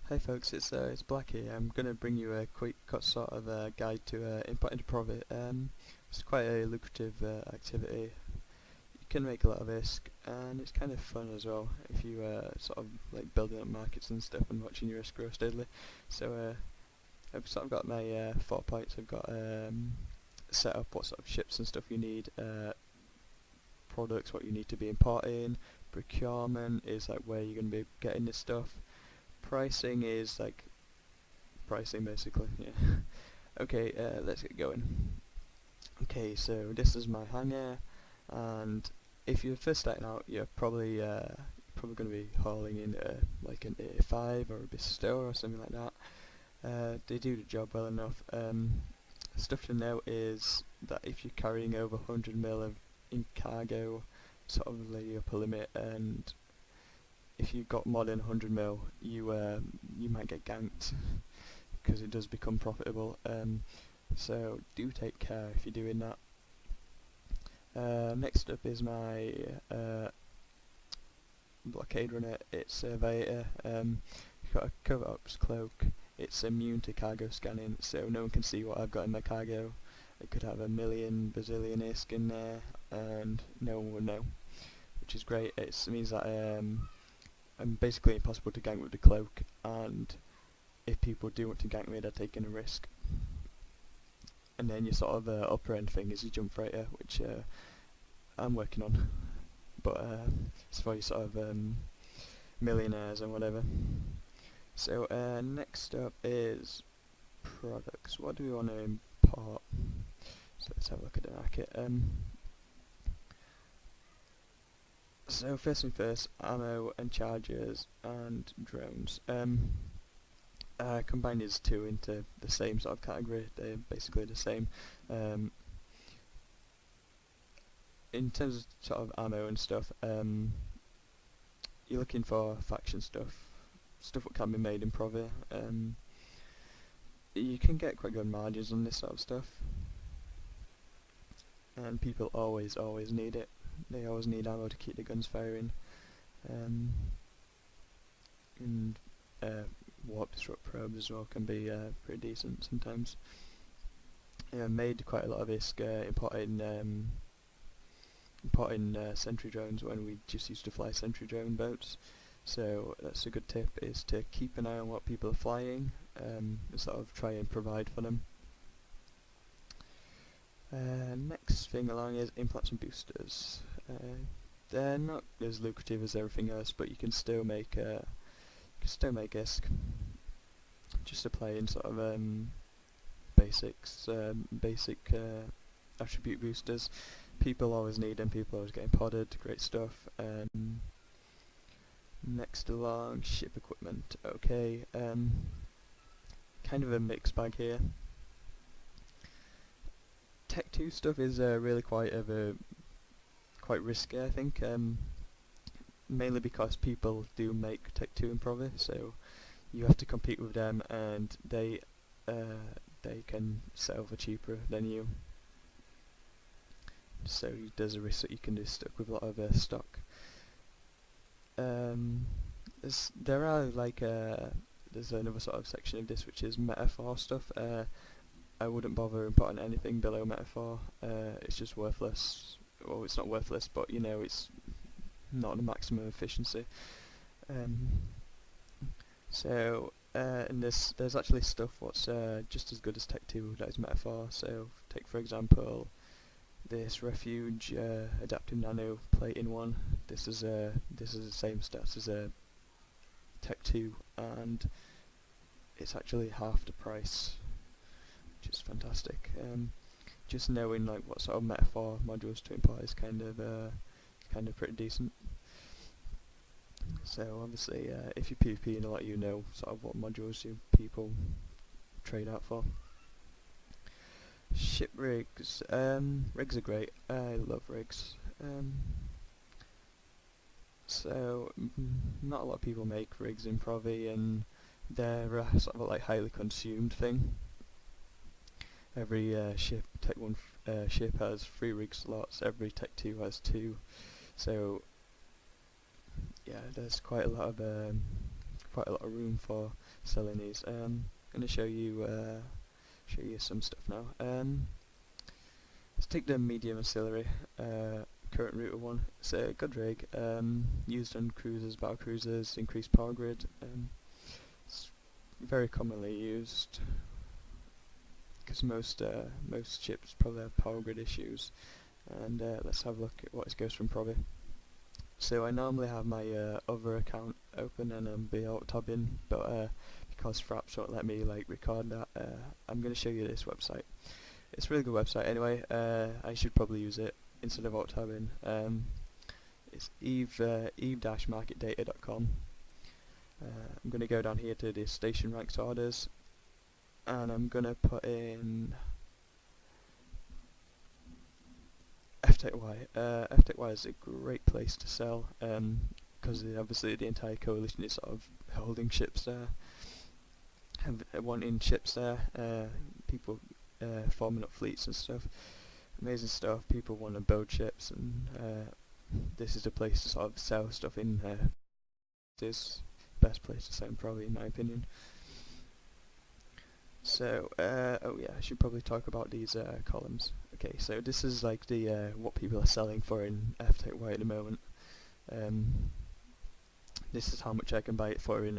Hey folks, it's Black here. I'm gonna bring you a quick sort of guide to import into Provi. It's quite a lucrative activity. You can make a lot of ISK, and it's kind of fun as well if you sort of like building up markets and stuff and watching your ISK grow steadily. So I've sort of got my 4 points. I've got set up what sort of ships and stuff you need, products what you need to be importing. Procurement is like where you're gonna be getting this stuff. Pricing is like pricing basically, yeah. Okay, let's get going. Okay, so this is my hangar, and if you're first starting out, you're probably going to be hauling in like an 85 or a Bestow or something like that. They do the job well enough. Stuff to note is that if you're carrying over 100 mil in cargo, sort of lay up a limit, and if you've got more than 100 mil, you might get ganked because it does become profitable. So do take care if you're doing that. Next up is my blockade runner. It's a Veta. It's got a cover ops cloak. It's immune to cargo scanning, so no one can see what I've got in my cargo. It could have a million bazillion ISK in there, and no one would know, which is great. It means that I'm basically impossible to gank with the cloak, and if people do want to gank me, they're taking a risk. And then your sort of upper end thing is your jump freighter, which I'm working on, but it's for your sort of millionaires and whatever. So next up is products. What do we want to import? So let's have a look at the market. So first thing first, ammo and chargers and drones. Combine these two into the same sort of category. They're basically the same. In terms of sort of ammo and stuff, you're looking for faction stuff that can be made in Provi. You can get quite good margins on this sort of stuff, and people always need it. They always need ammo to keep the guns firing. And warp disrupt probes as well can be pretty decent sometimes. Made quite a lot of ISK importing sentry drones when we just used to fly sentry drone boats. So that's a good tip, is to keep an eye on what people are flying, and sort of try and provide for them. Next thing along is implants and boosters. They're not as lucrative as everything else, but you can still make ISK. Just applying sort of basic attribute boosters. People always need them. People always getting podded. Great stuff. Next along, ship equipment. Okay, kind of a mixed bag here. Tech 2 stuff is really quite risky, I think. Mainly because people do make Tech 2 in Provi, so you have to compete with them, and they can sell for cheaper than you. So there's a risk that you can be stuck with a lot of stock. There are like there's another sort of section of this which is metaphor stuff. I wouldn't bother importing anything below metaphor. It's just worthless. Well, it's not worthless, but you know, it's not the maximum efficiency. So in this, there's actually stuff what's just as good as Tech 2 that is metaphor. So take for example this refuge adaptive nano plating one. This is the same stats as a Tech 2, and it's actually half the price, which is fantastic. Just knowing like what sort of metaphor modules to import is kind of pretty decent. So obviously, if you're PvPing a lot, you know sort of what modules people trade out for. Ship rigs. Rigs are great. I love rigs. So not a lot of people make rigs in Provi, and they're sort of like highly consumed thing. Every Tech 1 ship has 3 rig slots. Every Tech 2 has 2. So yeah, there's quite a lot quite a lot of room for selling these. I'm going to show you some stuff now. Let's take the medium ancillary, current router one. It's a good rig, used on cruisers, battle cruisers, increased power grid. It's very commonly used because most ships probably have power grid issues. And let's have a look at what it goes from provi. So I normally have my other account open and be auto-tabbing, but because Fraps won't let me like record that, I'm going to show you this website. It's a really good website anyway. I should probably use it instead of auto-tabbing. It's eve-marketdata.com. I'm going to go down here to the station ranks orders, and I'm going to put in FTechY. FTechY is a great place to sell because obviously the entire coalition is sort of holding ships there, wanting ships there, people forming up fleets and stuff. Amazing stuff. People want to build ships, and this is the place to sort of sell stuff in. This best place to sell probably, in my opinion. So, oh yeah, I should probably talk about these columns. Okay, so this is like the what people are selling for in FTechY at the moment. This is how much I can buy it for in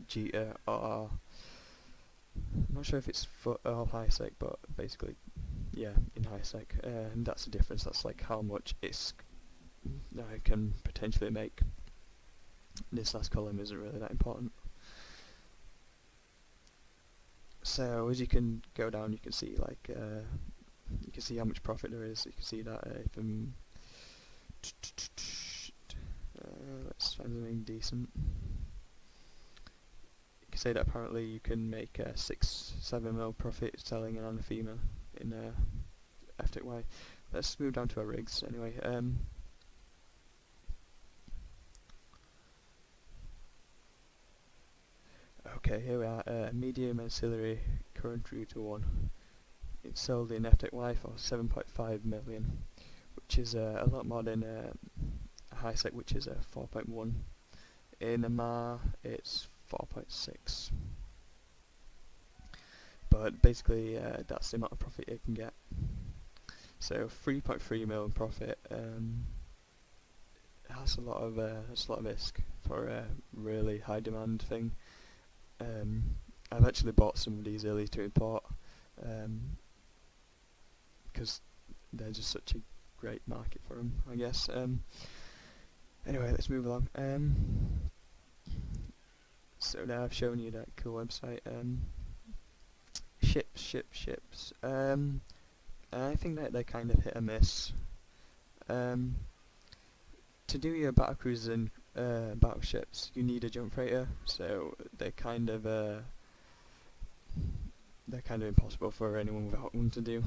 Jita, or I'm not sure if it's for high sec, but basically, yeah, in high sec. And that's the difference. That's like how much I can potentially make. This last column isn't really that important. So as you can go down, you can see like you can see how much profit there is. You can see that if let's find something decent. You can say that apparently you can make 6-7 mil profit selling an anathema in FTechY. Let's move down to our rigs anyway. Okay, here we are, medium ancillary current router 1. It's sold in FTechY for 7.5 million, which is a lot more than a high sec, which is 4.1. In MR, it's 4.6. But basically, that's the amount of profit you can get. So 3.3 million profit. That's a lot of risk for a really high demand thing. I've actually bought some of these early to import because they're just such a great market for them, I guess. Anyway, let's move along. So now I've shown you that cool website. Ships. I think that they're kind of hit or miss. To do your battle cruisers and battleships, you need a jump freighter, so they're kind of impossible for anyone without one to do.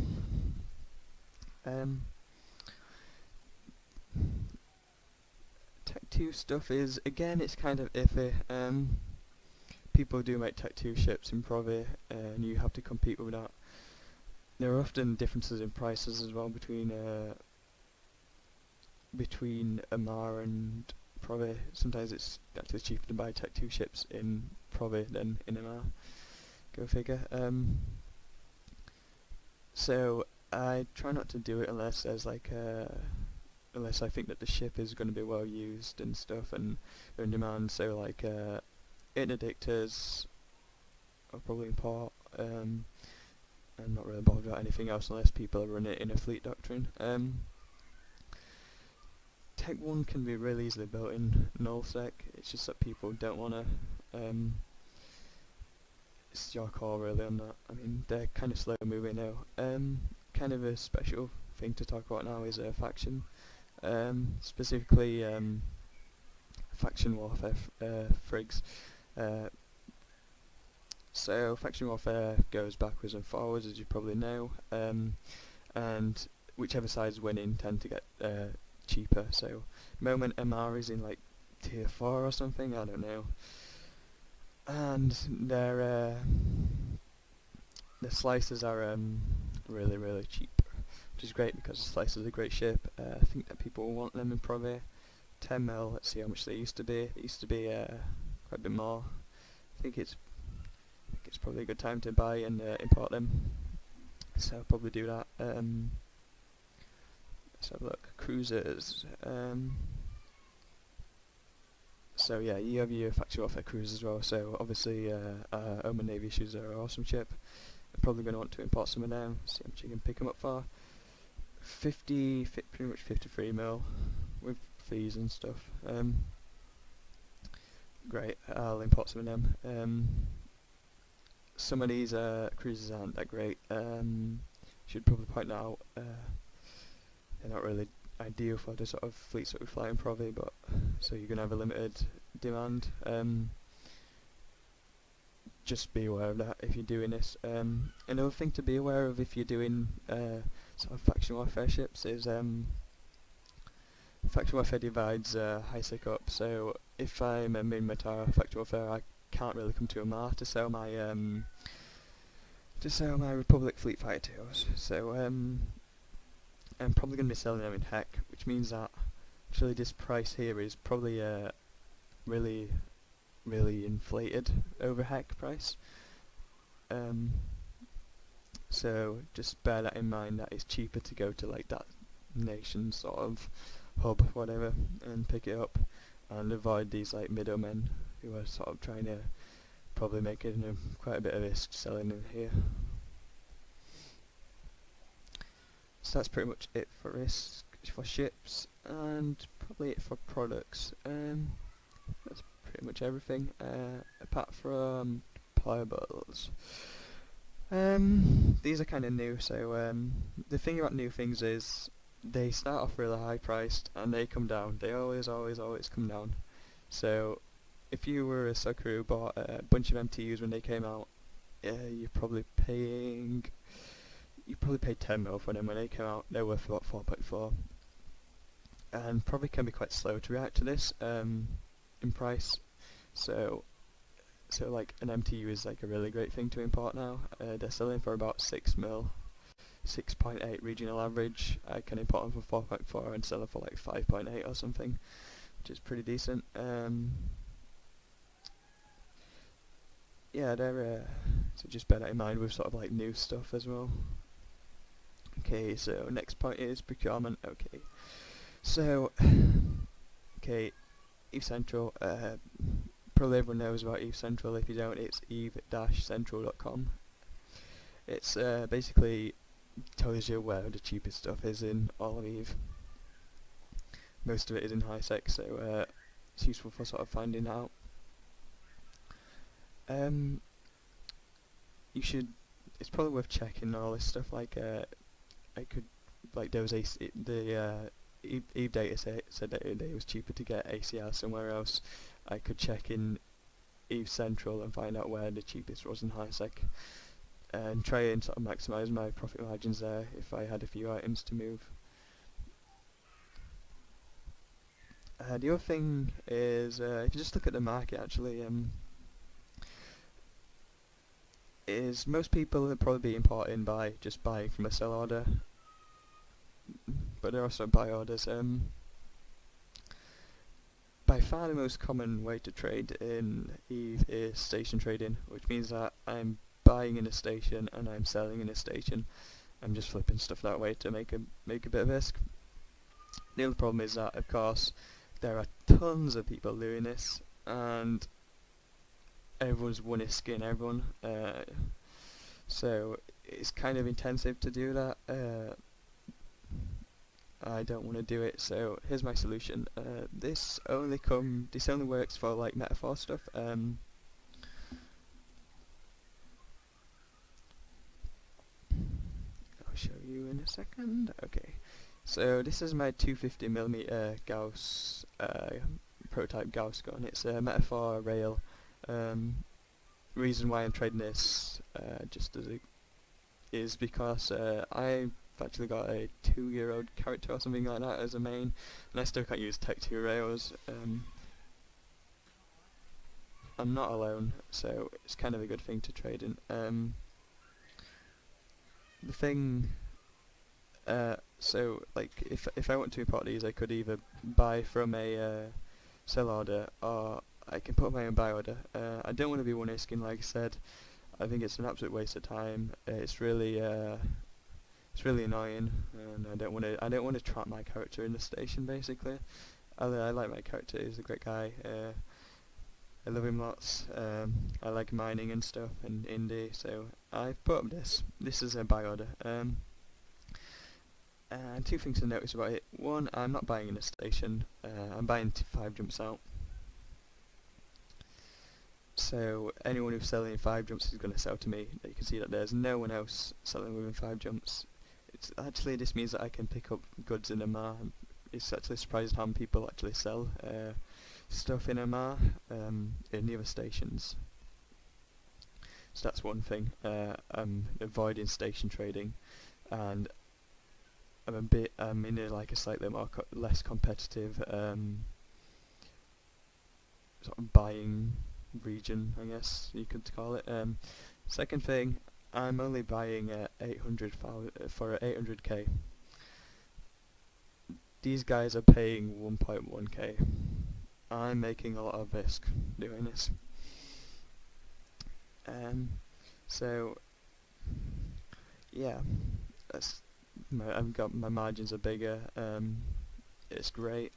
Tech 2 stuff is, again, it's kind of iffy. People do make Tech 2 ships in provi, and you have to compete with that. There are often differences in prices as well between MR and provi. Sometimes it's actually cheaper to buy Tech 2 ships in provi than in MR. Go figure. So I try not to do it unless there's like unless I think that the ship is going to be well used and stuff and in demand. So like interdictors I'll probably import. I'm not really bothered about anything else unless people are running it in a fleet doctrine. Tech 1 can be really easily built in nullsec. It's just that people don't want to. It's your call really on that. I mean, they're kind of slow moving now. Kind of a special thing to talk about now is faction. Specifically faction warfare frigs. So faction warfare goes backwards and forwards, as you probably know, and whichever side's winning tend to get cheaper. So moment MR is in like tier 4 or something, I don't know, and their slicers are really cheap, which is great because the slicer is a great ship. I think that people want them in provi. 10 mil, let's see how much they used to be. It used to be quite quite a bit more. I think it's probably a good time to buy and import them. So I'll probably do that. Let's have a look. Cruisers. So yeah, you have your factory warfare cruisers as well. So obviously, Oman Navy issues are an awesome ship. I'm probably going to want to import some of them. See how much you can pick them up for. Pretty much 53 mil with fees and stuff. Great, I'll import some of them. Some of these cruisers aren't that great. Should probably point out they're not really ideal for the sort of fleets that we fly in provi, but so you're going to have a limited demand. Just be aware of that if you're doing this. Another thing to be aware of if you're doing sort of faction warfare ships is faction warfare divides HiSec up. So if I'm a main Matara faction warfare, I can't really come to Amar to sell my Republic fleet fighter tours. So I'm probably going to be selling them in HEC, which means that actually this price here is probably really inflated over HEC price. So just bear that in mind, that it's cheaper to go to like that nation sort of hub, whatever, and pick it up, and avoid these like middlemen who are sort of trying to probably make it quite a bit of risk selling in here. So that's pretty much it for risk for ships, and probably it for products. That's pretty much everything, apart from deployables. These are kind of new, so the thing about new things is they start off really high priced and they come down. They always come down. So if you were a sucker who bought a bunch of MTUs when they came out, you're probably paying. You probably paid 10 mil for them when they came out. They're worth about 4.4, and probably can be quite slow to react to this in price. So like an MTU is like a really great thing to import now. They're selling for about 6 mil, 6.8 regional average. I can import them for 4.4 and sell them for like 5.8 or something, which is pretty decent. Yeah, they're so just bear that in mind with sort of like new stuff as well. Okay, so next point is procurement. Okay, so okay, Eve Central. Probably everyone knows about Eve Central. If you don't, it's eve-central.com. It's basically tells you where the cheapest stuff is in all of Eve. Most of it is in HiSec, so it's useful for sort of finding out. You should. It's probably worth checking all this stuff. Like there was Eve data said that it was cheaper to get ACR somewhere else. I could check in Eve Central and find out where the cheapest was in HiSec, and try and sort of maximise my profit margins there if I had a few items to move. The other thing is, if you just look at the market actually, is most people would probably be importing by just buying from a sell order, but there are also buy orders. By far the most common way to trade in Eve is station trading, which means that I'm buying in a station and I'm selling in a station. I'm just flipping stuff that way to make a bit of risk. The other problem is that, of course, there are tons of people doing this, and everyone's won his skin everyone. So it's kind of intensive to do that. I don't want to do it, so here's my solution. This only works for like metaphor stuff. I'll show you in a second. Okay, so this is my 250mm Gauss prototype Gauss gun. It's a metaphor rail. Reason why I'm trading this just as it is because I've actually got a 2-year-old character or something like that as a main, and I still can't use Tech 2 rails. I'm not alone, so it's kind of a good thing to trade in. The thing, so like if I want to import these, I could either buy from a sell order, or I can put my own buy order. I don't want to be one isking, like I said. I think it's an absolute waste of time. It's really annoying, and I don't want to trap my character in the station. Basically, I like my character. He's a great guy. I love him lots. I like mining and stuff and indie, so I've put up this. This is a buy order. And two things to notice about it. One, I'm not buying in a station. I'm buying 5 jumps out. So anyone who's selling 5 jumps is going to sell to me. You can see that there's no one else selling within 5 jumps. It's actually, this means that I can pick up goods in MR. It's actually surprising how many people actually sell stuff in MR in the other stations. So that's one thing. I'm avoiding station trading, and I'm in a slightly less competitive sort of buying region, I guess you could call it. Second thing, I'm only buying 800,000 for 800k. These guys are paying 1.1k. I'm making a lot of risk doing this. So yeah, I've got my margins are bigger. It's great.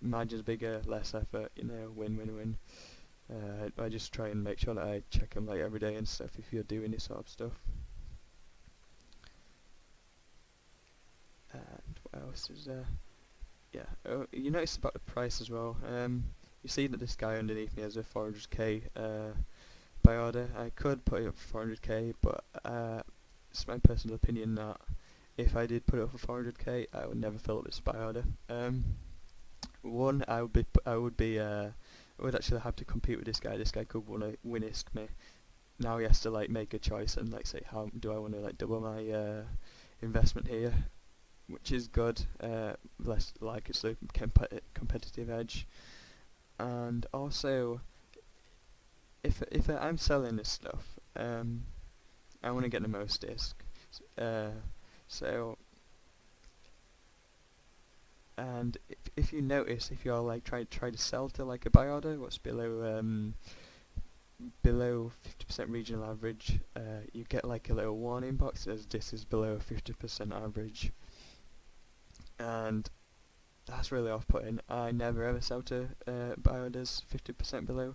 Margins bigger, less effort. Win. I just try and make sure that I check them like every day and stuff if you're doing this sort of stuff. And what else is there? Yeah, you notice about the price as well. You see that this guy underneath me has a 400k buy order. I could put it up for 400k, but it's my personal opinion that if I did put it up for 400k, I would never fill up this buy order. One, I would actually have to compete with this guy. This guy could win isk me. Now he has to make a choice and say, how do I want to double my investment here, which is good. Less it's a competitive edge. And also, if I'm selling this stuff, I want to get the most isk. And if you notice, if you're try to sell to a buy order, what's below 50% regional average, you get a little warning box as this is below 50% average, and that's really off-putting. I never ever sell to buy orders 50% below,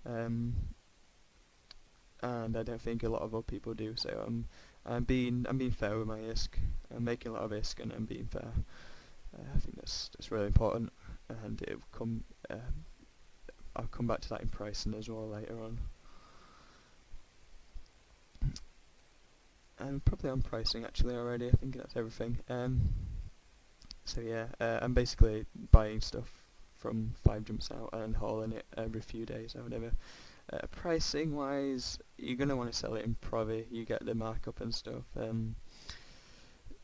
and I don't think a lot of other people do. So I'm being fair with my isk. I'm making a lot of isk, and I'm being fair. I think that's really important, and I'll come back to that in pricing as well later on. And probably on pricing actually already. I think that's everything. So yeah, I'm basically buying stuff from 5 jumps out and hauling it every few days or whatever. Pricing wise, you're gonna want to sell it in provi. You get the markup and stuff.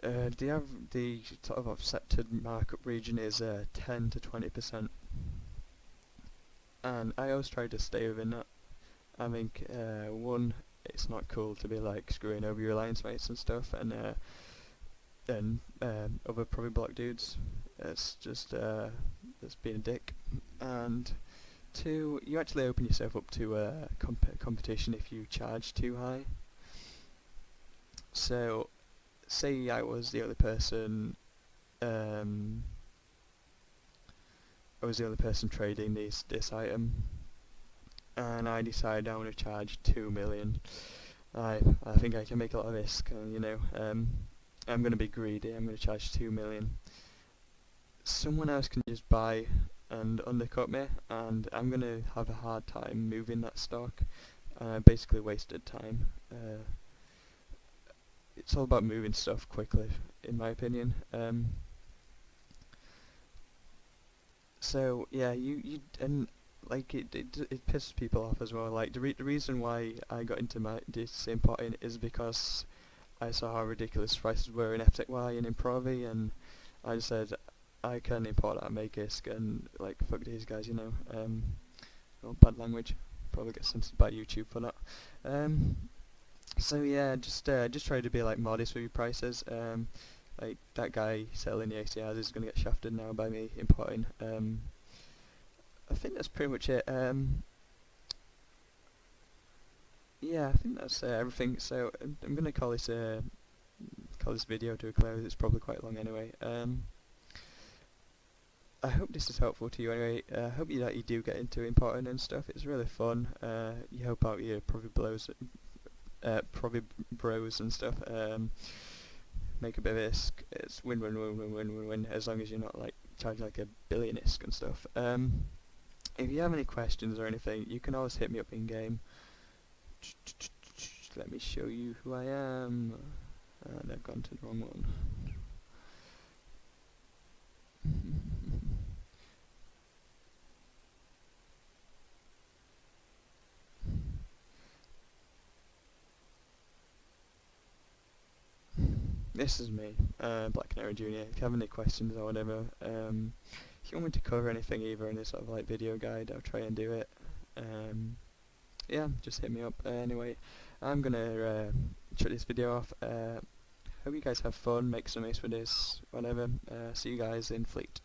The sort of accepted markup region is 10 to 20%, and I always try to stay within that. I think one, it's not cool to be screwing over your alliance mates and stuff, and other provi block dudes. It's just that's being a dick. And two, you actually open yourself up to competition if you charge too high. So say I was the only person trading this item, and I decide I want to charge 2 million. I think I can make a lot of risk, I'm going to be greedy. I'm going to charge 2 million. Someone else can just buy and undercut me, and I'm going to have a hard time moving that stock. Basically wasted time. It's all about moving stuff quickly, in my opinion. So yeah, it pisses people off as well. The reason why I got into this importing is because I saw how ridiculous prices were in FTY and in provi, and I just said I can import that and make isk, and fuck these guys, bad language. Probably get censored by YouTube for that. So yeah, just try to be modest with your prices. That guy selling the ACRs is going to get shafted now by me importing. I think that's pretty much it. Yeah, I think that's everything. So I'm gonna call this video to a close. It's probably quite long anyway. I hope this is helpful to you anyway. I hope that you do get into importing and stuff. It's really fun. You help out your provi bros and stuff. Make a bit of ISK. It's win-win-win-win-win-win as long as you're not like charging like a billion ISK and stuff. If you have any questions or anything, you can always hit me up in game. Let me show you who I am. And I've gone to the wrong one. This is me, Black Canary Jr. If you have any questions or whatever, if you want me to cover anything either in this sort of like video guide, I'll try and do it. Yeah, just hit me up. Anyway, I'm gonna shut this video off. Hope you guys have fun, make some ace with this, whatever. See you guys in Fleet.